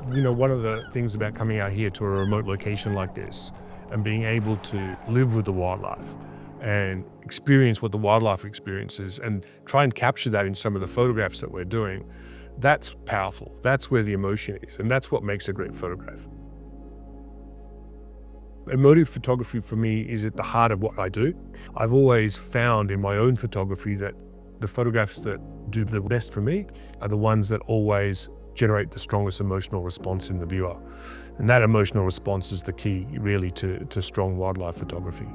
One of the things about coming out here to a remote location like this and being able to live with the wildlife and experience what the wildlife experiences and try and capture that in some of the photographs that we're doing, that's powerful. That's where the emotion is, and that's what makes a great photograph. Emotive photography for me is at the heart of what I do. I've always found in my own photography that the photographs that do the best for me are the ones that always generate the strongest emotional response in the viewer. And that emotional response is the key, really, to strong wildlife photography.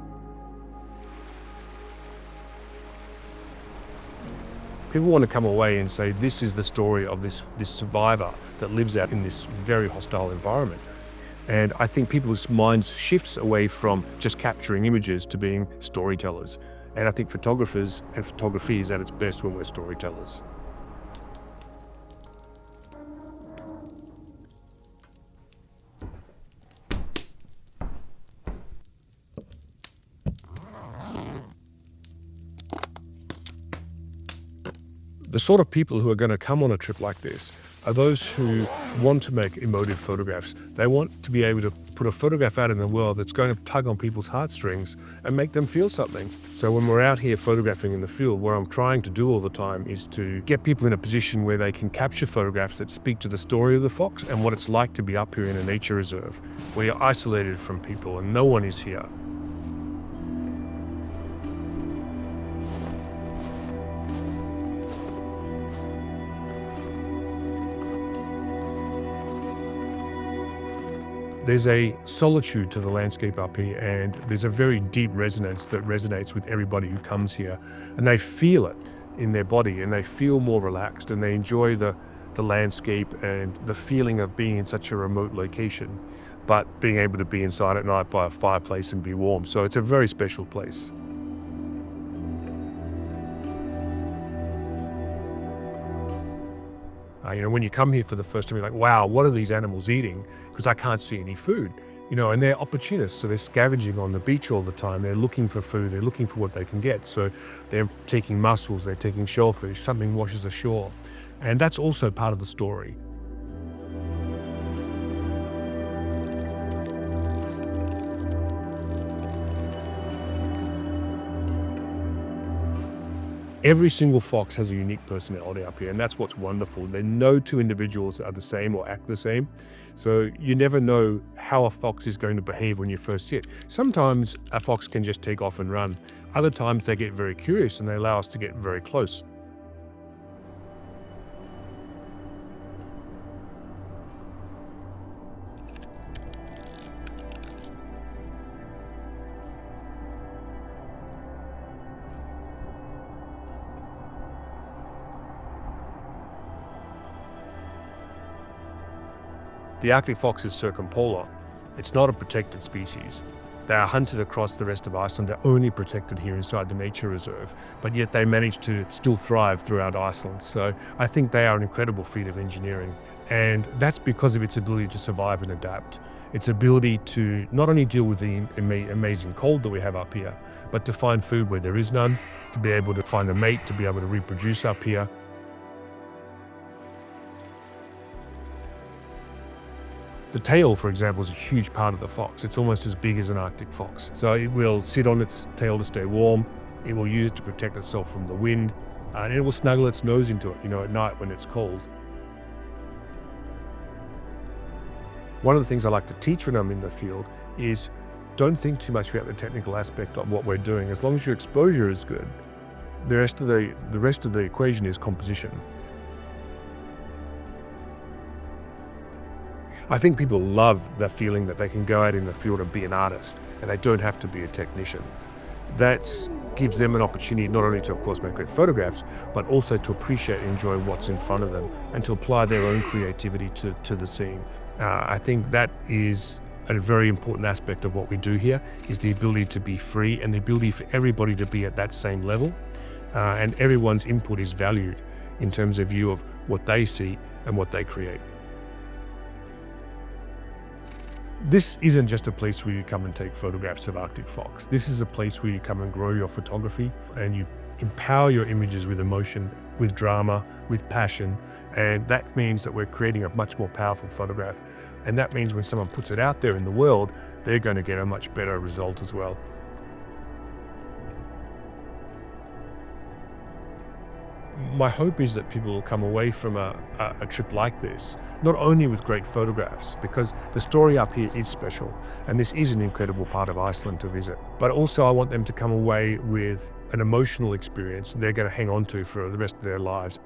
People want to come away and say, this is the story of this survivor that lives out in this very hostile environment. And I think people's minds shifts away from just capturing images to being storytellers. And I think photographers and photography is at its best when we're storytellers. The sort of people who are going to come on a trip like this are those who want to make emotive photographs. They want to be able to put a photograph out in the world that's going to tug on people's heartstrings and make them feel something. So when we're out here photographing in the field, what I'm trying to do all the time is to get people in a position where they can capture photographs that speak to the story of the fox and what it's like to be up here in a nature reserve, where you're isolated from people and no one is here. There's a solitude to the landscape up here, and there's a very deep resonance that resonates with everybody who comes here. And they feel it in their body, and they feel more relaxed, and they enjoy the landscape and the feeling of being in such a remote location, but being able to be inside at night by a fireplace and be warm. So it's a very special place. When you come here for the first time, you're like, wow, what are these animals eating? Because I can't see any food. And they're opportunists, so they're scavenging on the beach all the time. They're looking for food, they're looking for what they can get. So they're taking mussels, they're taking shellfish, something washes ashore. And that's also part of the story. Every single fox has a unique personality up here, and that's what's wonderful. No two individuals are the same or act the same, so you never know how a fox is going to behave when you first see it. Sometimes a fox can just take off and run. Other times they get very curious and they allow us to get very close. The Arctic fox is circumpolar. It's not a protected species. They are hunted across the rest of Iceland. They're only protected here inside the nature reserve, but yet they manage to still thrive throughout Iceland. So I think they are an incredible feat of engineering. And that's because of its ability to survive and adapt. Its ability to not only deal with the amazing cold that we have up here, but to find food where there is none, to be able to find a mate, to be able to reproduce up here. The tail, for example, is a huge part of the fox. It's almost as big as an Arctic fox. So it will sit on its tail to stay warm. It will use it to protect itself from the wind. And it will snuggle its nose into it, at night when it's cold. One of the things I like to teach when I'm in the field is don't think too much about the technical aspect of what we're doing. As long as your exposure is good, the rest of the equation is composition. I think people love the feeling that they can go out in the field and be an artist, and they don't have to be a technician. That gives them an opportunity not only to, of course, make great photographs, but also to appreciate and enjoy what's in front of them and to apply their own creativity to the scene. I think that is a very important aspect of what we do here, is the ability to be free and the ability for everybody to be at that same level. And everyone's input is valued in terms of view of what they see and what they create. This isn't just a place where you come and take photographs of Arctic fox. This is a place where you come and grow your photography and you empower your images with emotion, with drama, with passion. And that means that we're creating a much more powerful photograph. And that means when someone puts it out there in the world, they're going to get a much better result as well. My hope is that people will come away from a trip like this, not only with great photographs, because the story up here is special, and this is an incredible part of Iceland to visit, but also I want them to come away with an emotional experience they're going to hang on to for the rest of their lives.